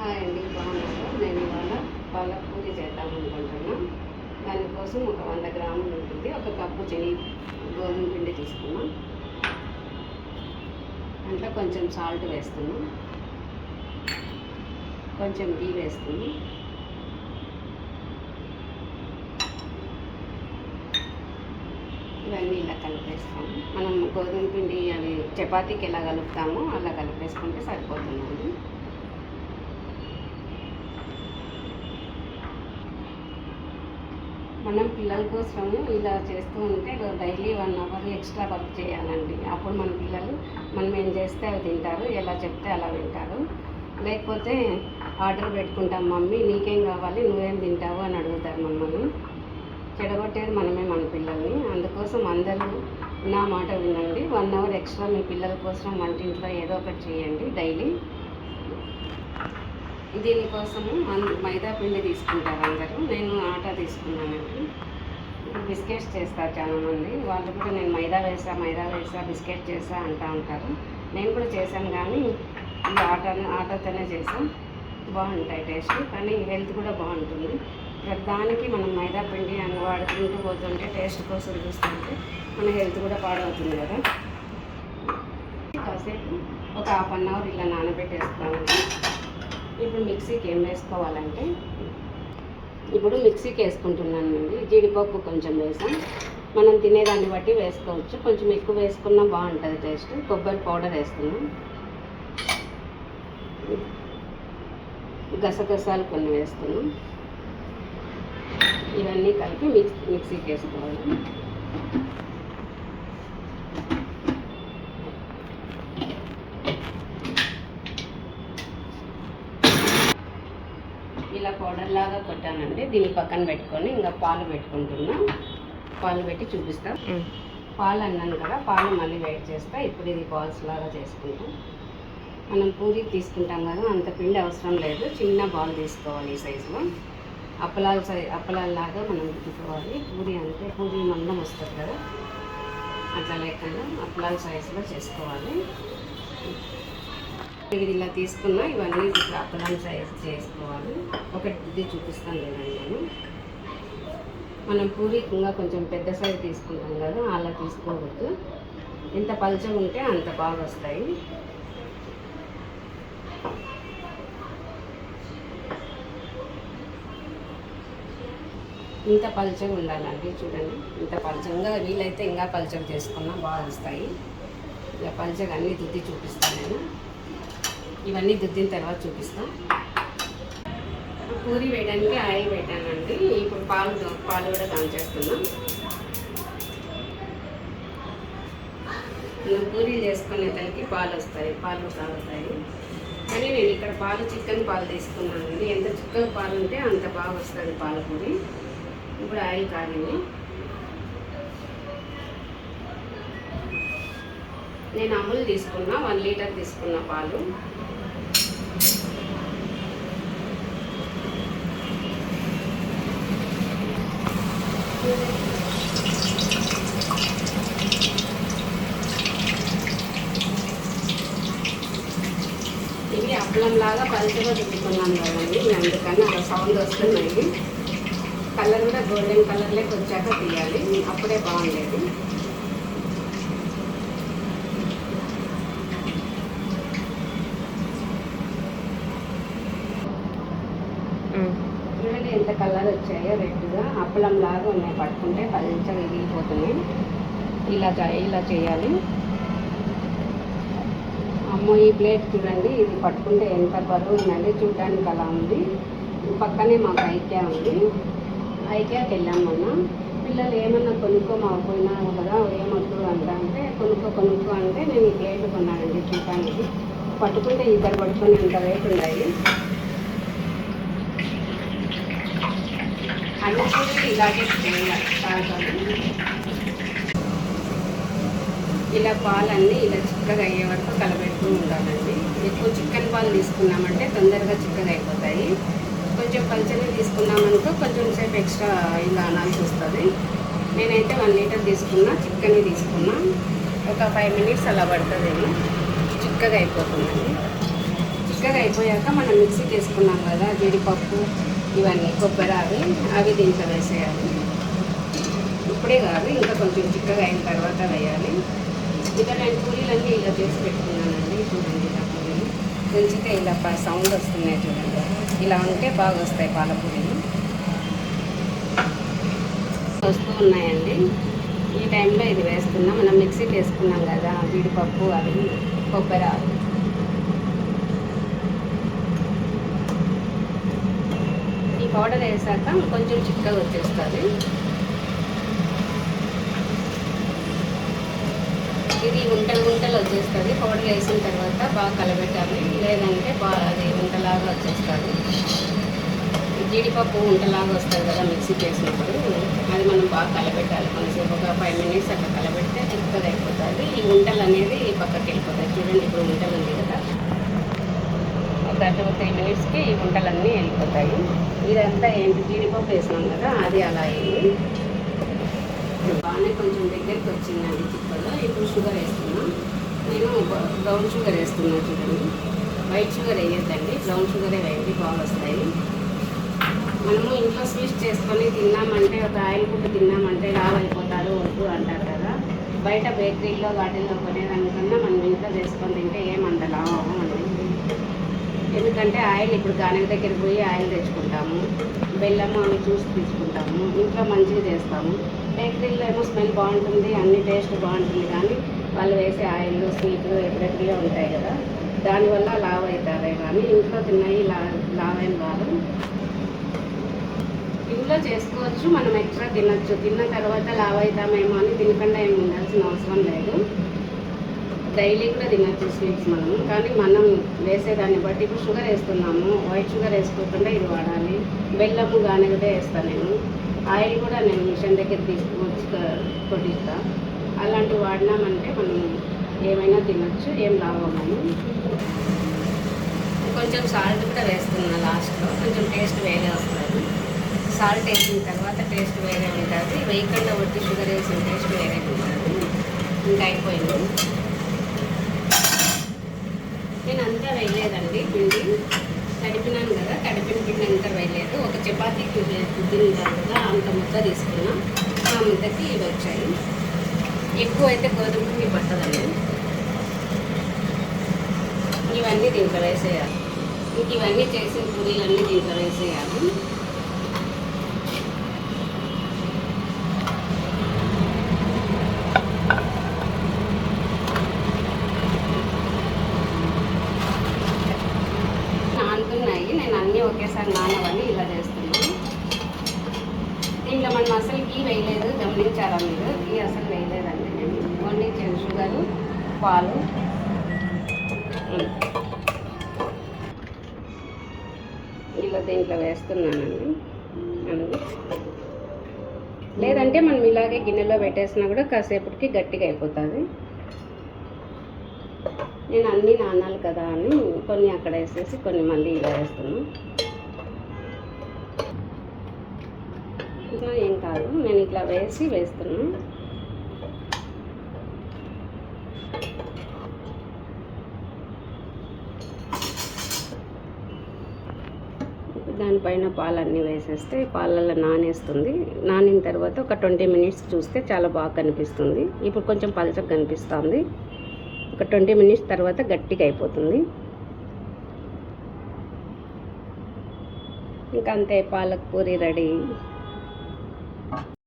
Hi అండి, బాగున్నాను. నేను ఇవాళ పాలక్ పూరి చేద్దాం అనుకుంటున్నాను. దానికోసం ఒక 100 గ్రాములు ఉంటుంది. ఒక కప్పు గోధుమ పిండి తీసుకున్నాం. దాంట్లో కొంచెం సాల్ట్ వేస్తున్నాం, కొంచెం గీ వేస్తున్నాం, ఇవన్నీ ఇలా కలిపేస్తాము. మనం గోధుమ పిండి అవి చపాతీకి ఎలా కలుపుతామో అలా కలిపేసుకుంటే సరిపోతుందండి. మనం పిల్లల కోసము ఇలా చేస్తూ ఉంటే డైలీ 1 అవర్ ఎక్స్ట్రా వర్క్ చేయాలండి. అప్పుడు మన పిల్లలు మనం ఏం చేస్తే అవి తింటారు, ఎలా చెప్తే అలా వింటారు. లేకపోతే ఆర్డర్ పెట్టుకుంటాం, మమ్మీ నీకేం కావాలి, నువ్వేం తింటావు అని అడుగుతారు మమ్మల్ని. చెడగొట్టేది మనమే మన పిల్లల్ని. అందుకోసం అందరూ నా మాట వినండి. 1 అవర్ ఎక్స్ట్రా మీ పిల్లల కోసం వంటింట్లో ఏదో ఒకటి చేయండి డైలీ. దీనికోసము మైదా పిండి తీసుకుంటారు అందరూ. నేను ఆటా తీసుకున్నానండి. బిస్కెట్స్ చేస్తారు చాలామంది. వాళ్ళు కూడా నేను మైదా వేసా బిస్కెట్ చేసా అంటూ ఉంటారు. నేను కూడా చేశాను, కానీ ఈ ఆటాతోనే చేసాం. బాగుంటాయి టేస్ట్, కానీ హెల్త్ కూడా బాగుంటుంది. దానికి మనం మైదా పిండి అని వాడుకుంటూ పోతుంటే టేస్ట్ కోసం చూస్తుంటే మన హెల్త్ కూడా పాడవుతుంది కదా. కాసేపు ఒక 1/2 అవర్ ఇలా నానబెట్టేస్తామండి. ఇప్పుడు మిక్సీకి ఏం వేసుకోవాలంటే, ఇప్పుడు మిక్సీకి వేసుకుంటున్నానండి. జీడిపప్పు కొంచెం వేసాం, మనం తినేదాన్ని బట్టి వేసుకోవచ్చు. కొంచెం ఎక్కువ వేసుకున్నా బాగుంటుంది టేస్ట్. కొబ్బరి పౌడర్ వేస్తున్నాం, గసగసాలు కొన్ని వేస్తున్నాం. ఇవన్నీ కలిపి మిక్సీకి వేసుకోవాలి. ఇలా పౌడర్ లాగా కొట్టానండి. దీన్ని పక్కన పెట్టుకొని ఇంకా పాలు పెట్టుకుంటున్నా. పాలు పెట్టి చూపిస్తాం. పాలు అన్నాను కదా, పాలు మళ్ళీ వేడి చేస్తా. ఇప్పుడు ఇది బాల్స్ లాగా చేసుకుంటాం. మనం పూరి తీసుకుంటాం కదా, అంత పిండి అవసరం లేదు. చిన్న బాల్ తీసుకోవాలి ఈ సైజులో. అప్పలాల్లాగా మనం రుద్దుకోవాలి. పూరి మందం వస్తుంది కదా, అట్లా లేకుండా అప్పలాల సైజులో చేసుకోవాలి. ఇది ఇలా తీసుకున్నా ఇవన్నీ అప్పలాల సైజు చేసుకోవాలి. ఒకటి చూపిస్తాను లేదండి నేను. మనం పూరి ఇంకా కొంచెం పెద్ద సైజు తీసుకుంటాం కదా, అలా తీసుకోవద్దు. ఎంత పలుచగా ఉంటే అంత బాగా వస్తాయి. ఇంత పలుచగా ఉండాలండి. చూడండి, ఇంత పలుచగా వీలైతే ఇంకా పలుచగా చేసుకున్నా బాగా వస్తాయి. ఇలా పలుచగా అన్నీ దుద్ది చూపిస్తాను నేను. ఇవన్నీ దుద్దిన తర్వాత చూపిస్తాం. పూరి వేయడానికి ఆయిల్ పెట్టానండి. ఇప్పుడు పాలు కూడా కాంచేస్తున్నాం. మనం పూరీలు చేసుకునేదానికి పాలు వస్తాయి, పాలు తాగుతాయి. కానీ నేను ఇక్కడ చికెన్ పాలు తీసుకున్నానండి. ఎంత చిక్కగా పాలు ఉంటే అంత బాగా వస్తుంది పాలపూరి. ఇప్పుడు ఆయిల్ కాగింది. నేను అమూల్ తీసుకున్నా, 1 లీటర్ తీసుకున్న పాలు. ఇవి అప్పలంలాగా పలుచగా రుద్దుకున్నాను కదండి, అందుకని అలా సౌండ్ వస్తున్నాయి. కలర్ కూడా గోల్డెన్ కలర్లోకి వచ్చాక తీయాలి, అప్పుడే బాగుండేది. చూడండి ఎంత కలర్ వచ్చాయో, రెడ్గా అప్పలం లాగా ఉన్నాయి. పట్టుకుంటే పలుచగా విరిగిపోతున్నాయి. ఇలా చేయాలి. అమ్మో, ఈ ప్లేట్ చూడండి, ఇది పట్టుకుంటే ఎంత బరువు ఉందండి. చూడడానికి అలా ఉంది. పక్కనే మాకు ఐక్యా ఉంది. ఐక్యాకి వెళ్ళాం మొన్న. పిల్లలు ఏమన్నా కొనుక్కోపోయినా కదా, ఏమొద్దు అంటే కొనుక్కో అంటే నేను ఈ ప్లేట్ కొన్నానండి. చూడడానికి పట్టుకుంటే ఇద్దరు పట్టుకుని అంత రేట్ ఉన్నాయి. అన్నీ కూడా ఇలాగే చేయాలి. ఇలా పాలన్నీ ఇలా చిక్కగా అయ్యే వరకు కలబెడుతూ ఉండాలండి. ఎక్కువ చికెన్ పాలు తీసుకున్నామంటే తొందరగా చిక్కగా అయిపోతాయి. కొంచెం పలుచగా తీసుకున్నామనుకో కొంచెం సేపు ఎక్స్ట్రా ఇలా అనాల్సి వస్తుంది. నేనైతే 1 లీటర్ తీసుకున్నా, చికెన్ తీసుకున్నా. ఒక 5 మినిట్స్ అలా పడుతుందేమో, చిక్కగా అయిపోతుందండి. చిక్కగా అయిపోయాక మనం మిక్సీకి వేసుకున్నాం కదా జీడిపప్పు ఇవన్నీ కొబ్బరి అవి దీంట్లో వేసేయాలి. ఇప్పుడే కాదు, ఇంకా కొంచెం చిక్కగా అయిన తర్వాత వేయాలి. ఇక నేను పూరీలన్నీ ఇలా చేసి పెట్టుకున్నానండి. చూడండి ఇలా పూరీలు తుంచితే ఇలా సౌండ్ వస్తున్నాయి చూడండి. ఇలా ఉంటే బాగా వస్తాయి పాలపూరీలు. వస్తూ ఉన్నాయండి. ఈ టైంలో ఇది వేసుకున్నాం. మనం మిక్సీకి వేసుకున్నాం కదా జీడిపప్పు అవి కొబ్బరి ఈ పౌడర్ వేసాక కొంచెం చిక్కగా వచ్చేస్తుంది. ఇది గుంటలు వచ్చేస్తుంది. పౌడర్ వేసిన తర్వాత బాగా కలబెట్టాలి, లేదంటే అది ఉంటలాగా వచ్చేస్తుంది. జీడిపప్పు ఉంటలాగా వస్తుంది కదా మిక్సీకి వేసినప్పుడు, అది మనం బాగా కలబెట్టాలి. కొంచెంసేపు ఒక 5 మినిట్స్ అట్లా కలబెడితే చిక్కగా అయిపోతుంది. ఈ ఉంటలు అనేది పక్కకి వెళ్ళిపోతాయి. చూడండి ఇప్పుడు ఉంటలు ఉంది కదా, ఒక 2-3 మినిట్స్కి ఈ ఉంటలన్నీ వెళ్ళిపోతాయి. ఇదంతా ఏంటి జీడిపప్పు వేసినాం కదా, అది అలా అయింది. బాగానే కొంచెం దగ్గరికి వచ్చిందండి చిక్కగా. ఇప్పుడు షుగర్ వేస్తున్నాం. నేను బ్రౌన్ షుగర్ వేస్తున్నాను చూడండి. వైట్ షుగర్ వేయొద్దండి, బ్రౌన్ షుగరే వేయండి, బాగా వస్తాయి. మనము ఇంట్లో స్వీట్స్ చేసుకొని తిన్నామంటే, ఒక ఆయిల్ ఫుడ్ తిన్నామంటే లావు అయిపోతారు వద్దు అంటారు కదా. బయట బేకరీలో వాటిల్లో కొనేదానికన్నా మనం ఇంట్లో చేసుకొని తింటే ఏమంత లావు అవ్వమండి. ఎందుకంటే ఆయిల్ ఇప్పుడు గానెల దగ్గరికి పోయి ఆయిల్ తెచ్చుకుంటాము, బెల్లము అవి చూసి తీసుకుంటాము, ఇంట్లో మంచిగా చేస్తాము. బేకరీలో ఏమో స్మెల్ బాగుంటుంది, అన్ని టేస్ట్ బాగుంటుంది, కానీ వాళ్ళు వేసే ఆయిల్ స్వీట్లు ఎప్పుడెప్పుడుగా ఉంటాయి కదా, దానివల్ల లావు అవుతారే కానీ ఇంట్లో తిన్నాయి లావేం కాదు. ఇంట్లో చేసుకోవచ్చు, మనం ఎక్స్ట్రా తినచ్చు. తిన్న తర్వాత లావు అవుతామేమో అని తినకుండా ఏమి ఉండాల్సిన అవసరం లేదు. డైలీ కూడా తినచ్చు స్వీట్స్ మనము, కానీ మనం వేసేదాన్ని బట్టి. ఇప్పుడు షుగర్ వేస్తున్నాము, వైట్ షుగర్ వేసుకోకుండా ఇది వాడాలి. బెల్లము గానెగటే వేస్తాను నేను. ఆయిల్ కూడా నేను మిషన్ దగ్గర తీసుకువచ్చి కొట్టిస్తా. అలాంటివి వాడినామంటే మనం ఏమైనా తినచ్చు, ఏం లాభమని. కొంచెం సాల్ట్ కూడా వేస్తున్నా లాస్ట్లో, కొంచెం టేస్ట్ వేరే వస్తుంది. సాల్ట్ వేసిన తర్వాత టేస్ట్ వేరే ఉంటుంది, వేయకుండా ఒట్టి షుగర్ వేసిన టేస్ట్ వేరే ఉంటుంది. ఇంకా అయిపోయింది. నేను అంతా వేయలేదండి పిండి, తడిపినాను కదా, తడిపిన పిండి అంతా వేయలేదు. ఒక చపాతీకి రుద్దిన తర్వాత అంత ముద్ద తీసుకున్నా, ఆ ముద్దకి ఇవి వచ్చాయి. ఎక్కువ అయితే గోధుమ పిండి పట్టదండి. ఇవన్నీ దీంట్లో వేసేయాలి. ఇంక ఇవన్నీ చేసిన పూరీలన్నీ దీంట్లో వేసేయాలి. నేను అన్నీ ఒకేసారి నానవని ఇలా చేస్తున్నాను. దీంట్లో మనం అసలు గీ వేయలేదు, గమనించారా మీరు? గీ అసలు వేయలేదండి నేను, ఓన్లీ షుగరు, పాలు. ఇలా దీంట్లో వేస్తున్నానండి అన్నీ. లేదంటే మనం ఇలాగే గిన్నెలో పెట్టేసినా కూడా కాసేపటికి గట్టిగా అయిపోతుంది. నేను అన్నీ నానాలి కదా అని కొన్ని అక్కడ వేసేసి కొన్ని మళ్ళీ ఇలా వేస్తున్నాను. ఇట్లా ఏం కాదు, నేను ఇట్లా వేస్తున్నాను. దానిపైన పాలన్నీ వేసేస్తే పాలల్లో నానేస్తుంది. నానిన తర్వాత ఒక 20 మినిట్స్ చూస్తే చాలా బాగా కనిపిస్తుంది. ఇప్పుడు కొంచెం పలచగా కనిపిస్తుంది. ఒక 20 మినిట్స్ తర్వాత గట్టిగా అయిపోతుంది. ఇంకా అంతే, పాలక్ పూరి రెడీ.